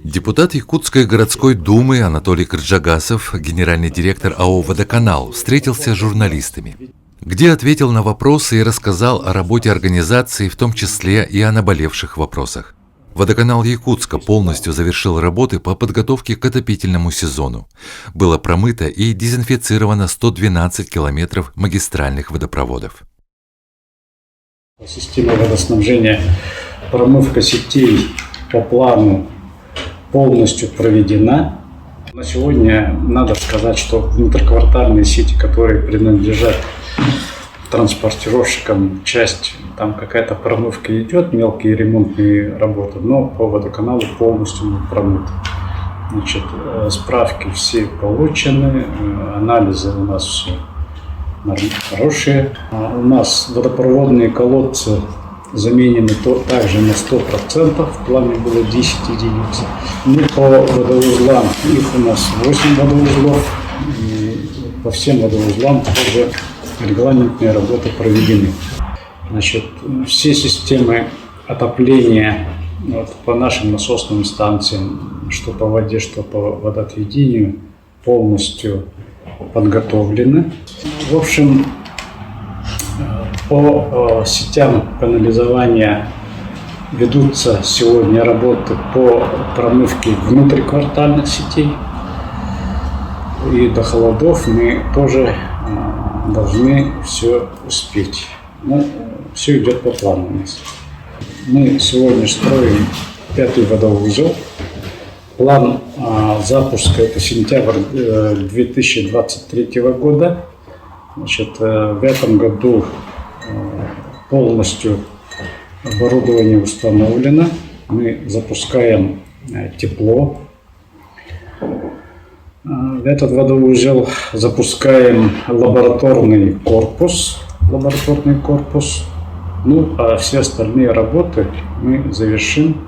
Депутат Якутской городской думы Анатолий Кырджагасов, генеральный директор АО «Водоканал», встретился с журналистами, где ответил на вопросы и рассказал о работе организации, в том числе и о наболевших вопросах. Водоканал Якутска полностью завершил работы по подготовке к отопительному сезону. Было промыто и дезинфицировано 112 километров магистральных водопроводов. Система водоснабжения, промывка сетей по плану полностью проведена. На сегодня надо сказать, что внутриквартальные сети, которые принадлежат транспортировщикам, часть, там какая-то промывка идет, мелкие ремонтные работы, но по водоканалу полностью промыт. Значит, справки все получены, анализы у нас все хорошие. У нас водопроводные колодцы заменены также на 100%, в плане было 10 единиц. Ну, по водоузлам, их у нас 8 водоузлов, и по всем водоузлам тоже регламентные работы проведены. Значит, все системы отопления по нашим насосным станциям, что по воде, что по водоотведению, полностью подготовлены. В общем, по сетям канализования ведутся сегодня работы по промывке внутриквартальных сетей. И до холодов мы тоже должны все успеть. Ну, все идет по плану у нас. Мы сегодня строим 5-й водоузел. План запуска — это сентябрь 2023 года. Значит, в этом году полностью оборудование установлено. Мы запускаем тепло. В этот водоузел запускаем лабораторный корпус. Ну, а все остальные работы мы завершим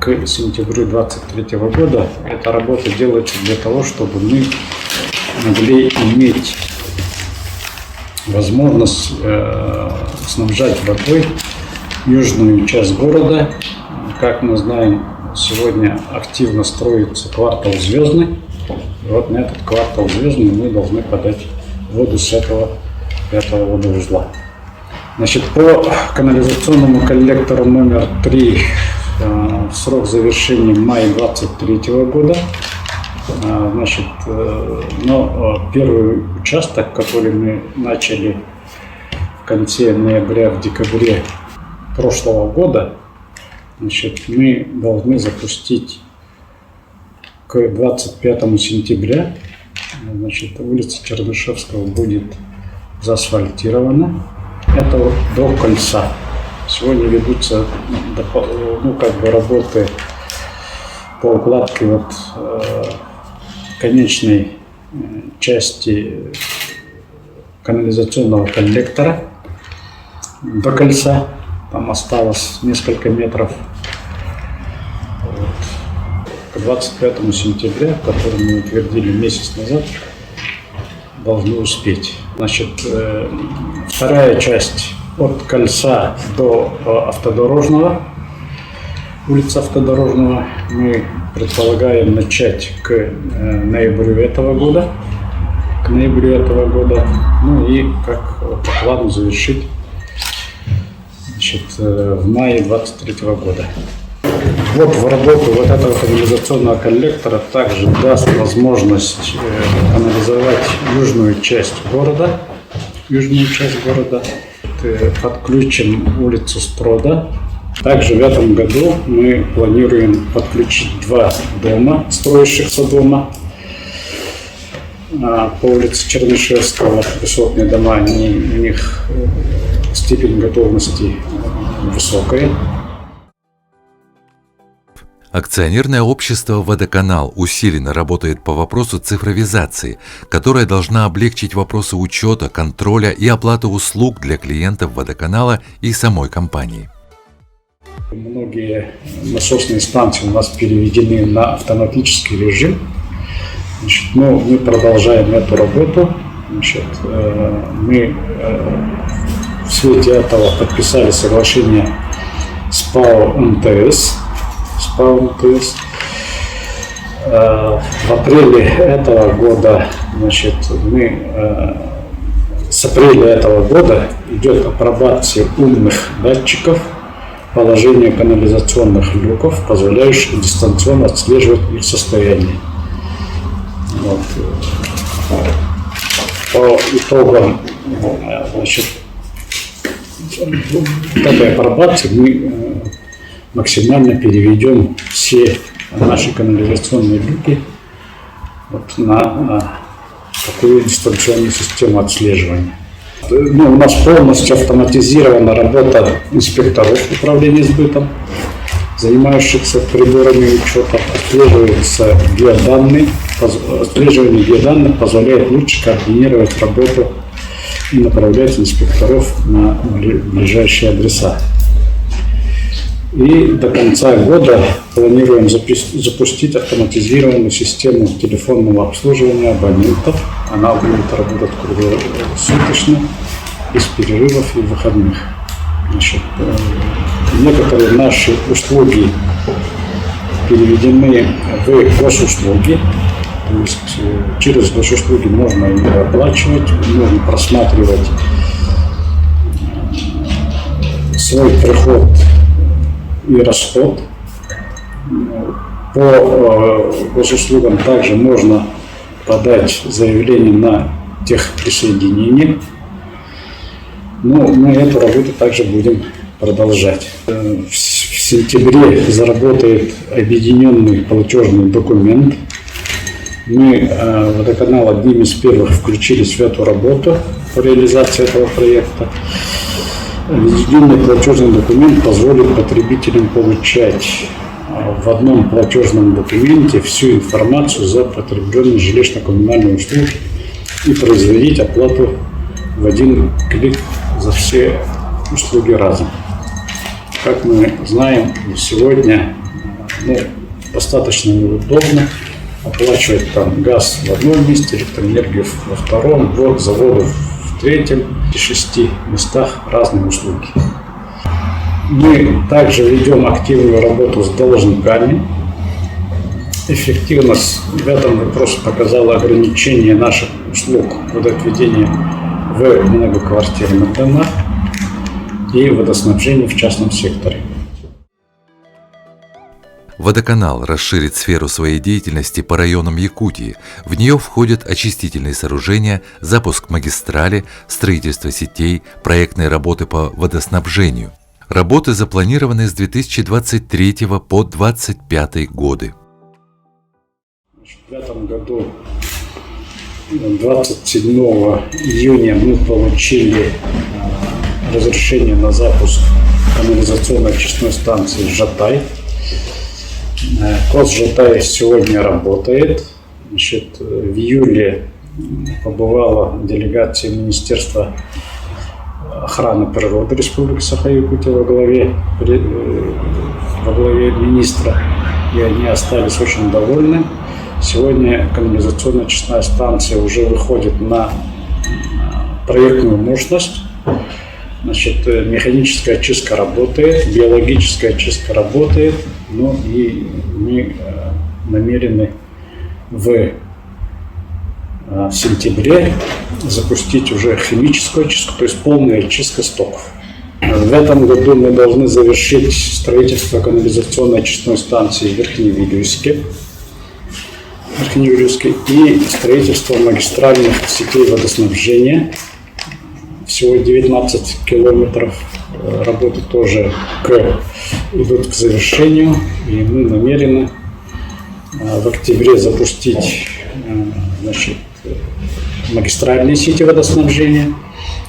к сентябрю 2023 года. Эта работа делается для того, чтобы мы могли иметь возможность снабжать водой южную часть города. Как мы знаем, сегодня активно строится квартал Звездный. И вот на этот квартал Звездный мы должны подать воду с этого 5-го водоузла. Значит, по канализационному коллектору номер 3 срок завершения мая 2023 года. Значит, но первый участок, который мы начали в конце ноября, в декабре прошлого года, значит, мы должны запустить к 25 сентября. Значит, улица Чернышевского будет заасфальтирована. Это вот до кольца. Сегодня ведутся работы по укладке конечной части канализационного коллектора до кольца. Там осталось несколько метров. К 25 сентября, который мы утвердили месяц назад, должны успеть. Значит, вторая часть от кольца до автодорожного, улица Автодорожного, мы предполагаем начать к ноябрю этого года. Ну и как по плану завершить, значит, в мае 2023 года. Вот в работу вот этого канализационного коллектора также даст возможность канализовать южную часть города. Подключим улицу Строда. Также в этом году мы планируем подключить 2 дома, строящихся дома. По улице Чернышевского высотные дома, у них степень готовности высокая. Акционерное общество «Водоканал» усиленно работает по вопросу цифровизации, которая должна облегчить вопросы учета, контроля и оплаты услуг для клиентов водоканала и самой компании. Многие насосные станции у нас переведены на автоматический режим. Значит, мы продолжаем эту работу. Значит, мы в свете этого подписали соглашение с ПАО МТС. В апреле этого года, значит, с апреля этого года идет апробация умных датчиков положения канализационных люков, позволяющих дистанционно отслеживать их состояние. Вот. По итогам, значит, этой апробации мы максимально переведем все наши канализационные люки вот на такую дистанционную систему отслеживания. У нас полностью автоматизирована работа инспекторов управления сбытом, занимающихся приборами учета. Отслеживание геоданных позволяет лучше координировать работу и направлять инспекторов на ближайшие адреса. И до конца года планируем запустить автоматизированную систему телефонного обслуживания абонентов. Она будет работать круглосуточно, без перерывов и выходных. Значит, некоторые наши услуги переведены в госуслуги. То есть через госуслуги можно их оплачивать, можно просматривать свой приход и расход. По госуслугам также можно подать заявление на техприсоединение. Но мы эту работу также будем продолжать. В сентябре заработает объединенный платежный документ. Мы, водоканал, одним из первых включились в эту работу по реализации этого проекта. Объединенный платежный документ позволит потребителям получать в одном платежном документе всю информацию за потребленные жилищно-коммунальные услуги и производить оплату в один клик за все услуги разом. Как мы знаем, сегодня достаточно неудобно оплачивать там газ в одном месте, электроэнергию во втором, воду за воду в третьем и 6 местах разные услуги. Мы также ведем активную работу с должниками. Эффективность в этом вопросе показала ограничение наших услуг водоотведения в многоквартирных домах и водоснабжения в частном секторе. Водоканал расширит сферу своей деятельности по районам Якутии. В нее входят очистительные сооружения, запуск магистрали, строительство сетей, проектные работы по водоснабжению. Работы запланированы с 2023 по 2025 годы. В этом году, 27 июня, мы получили разрешение на запуск канализационной очистной станции «Жатай». КОС «Жатай» сегодня работает. Значит, в июле побывала делегация Министерства охраны природы Республики Саха-Якутия во главе министра, и они остались очень довольны. Сегодня канализационная очистная станция уже выходит на проектную мощность. Значит, механическая очистка работает, биологическая очистка работает, и мы намерены в сентябре запустить уже химическую очистку, то есть полная очистка стоков. В этом году мы должны завершить строительство канализационной очистной станции в Верхневилюйске и строительство магистральных сетей водоснабжения. Всего 19 километров. Работы тоже идут к завершению, и мы намерены в октябре запустить магистральные сети водоснабжения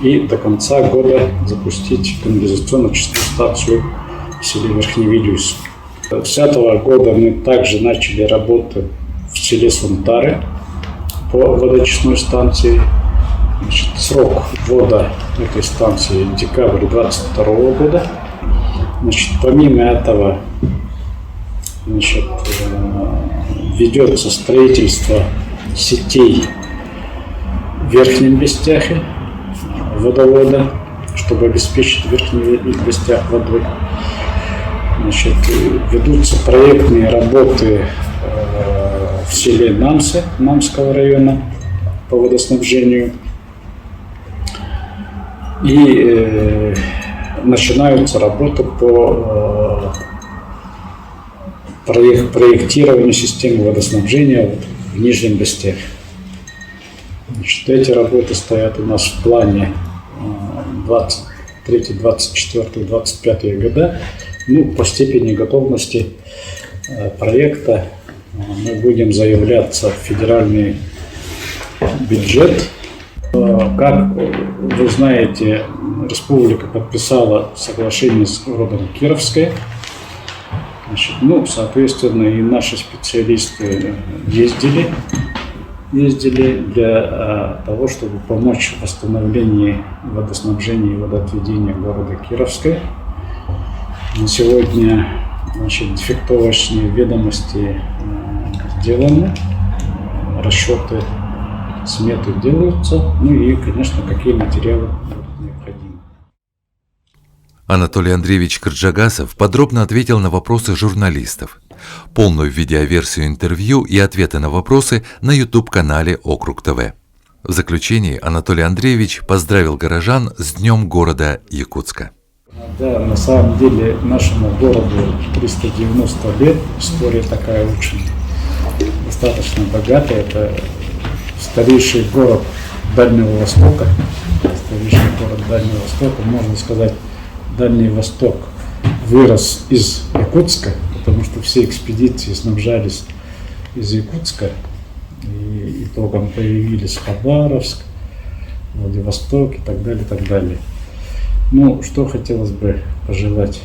и до конца года запустить канализационно-очистную станцию в селе Верхневилюйск. С этого года мы также начали работу в селе Сунтары по водоочистной станции. Значит, срок ввода этой станции декабрь 2022 года. Значит, помимо этого ведется строительство сетей в Верхнем Бестяхе водовода, чтобы обеспечить Верхний Бестях водой. Значит, ведутся проектные работы в селе Намсы Намского района по водоснабжению. И начинаются работы по проектированию системы водоснабжения в Нижнем Бестере. Значит, эти работы стоят у нас в плане 23, 24, 25 года. Ну, по степени готовности проекта мы будем заявляться в федеральный бюджет. Как вы знаете, республика подписала соглашение с городом Кировское. Значит, ну, соответственно, и наши специалисты ездили для того, чтобы помочь в восстановлении водоснабжения и водоотведения города Кировское. На сегодня, значит, дефектовочные ведомости сделаны, расчеты, сметы делаются, ну и, конечно, какие материалы необходимы. Анатолий Андреевич Кырджагасов подробно ответил на вопросы журналистов. Полную видеоверсию интервью и ответы на вопросы на YouTube-канале Округ ТВ. В заключении Анатолий Андреевич поздравил горожан с Днем города Якутска. Да, на самом деле нашему городу 390 лет, история такая очень достаточно богатая. Это старейший город Дальнего Востока. Можно сказать, Дальний Восток вырос из Якутска, потому что все экспедиции снабжались из Якутска. И итогом появились Хабаровск, Владивосток и так далее, и так далее. Ну, что хотелось бы пожелать?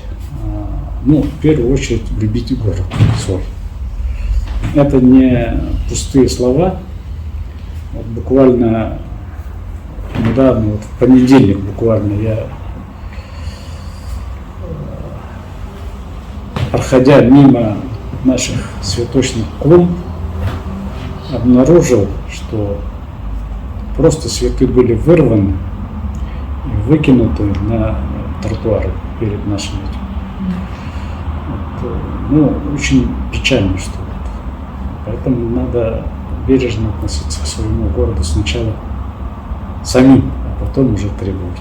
Ну, в первую очередь, любить город свой. Это не пустые слова. Вот буквально недавно, вот в понедельник буквально, я, проходя мимо наших цветочных клумб, обнаружил, что просто цветы были вырваны и выкинуты на тротуары перед нашим этим. Вот, ну, очень печально, что вот. Поэтому надо бережно относиться к своему городу сначала самим, а потом уже требовать.